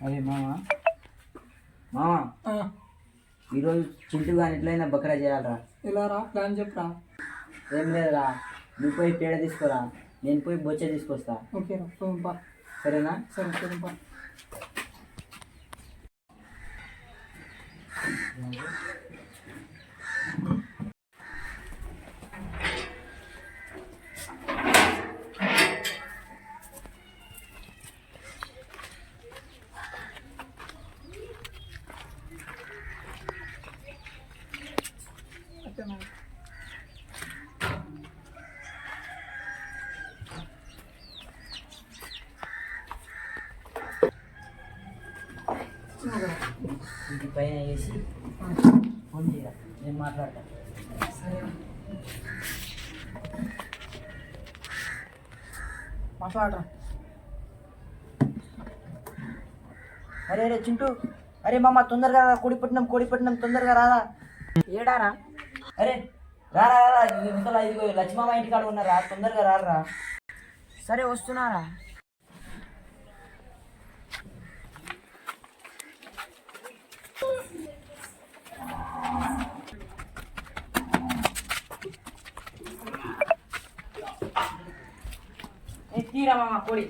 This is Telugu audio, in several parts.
అరే మామ మామ ఈరోజు చింటూ కానీ ఎట్లయినా బకరా చేయాలరా. ఇలా రా ప్లాన్ చెప్పరా. ఏం లేదురా, నువ్వు పోయి పేడ తీసుకోరా, నేను పోయి బొచ్చ తీసుకొస్తా. ఓకేరా పోయింపా. సరేనా? సరే పోయింపా. ఇంటి పైన వేసి ఫోన్ చేయాలి, నేను మాట్లాడతా. మాట్లాడరా. అరే అరే చింటూ, అరే మామ తొందరగా రా, కోడిపట్నం తొందరగా రారా. ఏడారా. అరే రారా రారా, ఇంతలో ఇదిగో లక్ష్మమ్మ ఇంటికాడ ఉన్నారా, తొందరగా రారా. సరే వస్తున్నారా. తీరా మామ కోడి.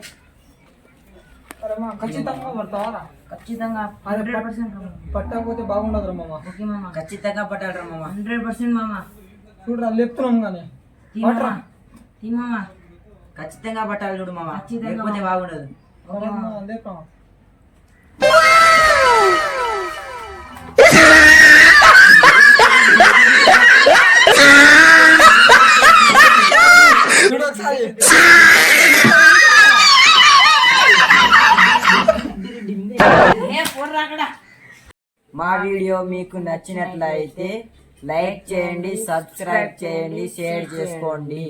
అరే మా ఖచ్చితంగా పడతావారా. ఖచ్చితంగా అదే పట్టకపోతే బాగుండదురా మామ. ఓకే మామ, ఖచ్చితంగా పట్టాలరా మామ. 100% మామ. చూడరా లేపుతున్నాం కానీ మామ ఖచ్చితంగా పట్టాలి చూడు మామ, లేకపోతే బాగుండదు. లేపా. మా వీడియో మీకు నచ్చినట్లయితే లైక్ చేయండి, సబ్స్క్రైబ్ చేయండి, షేర్ చేసుకోండి.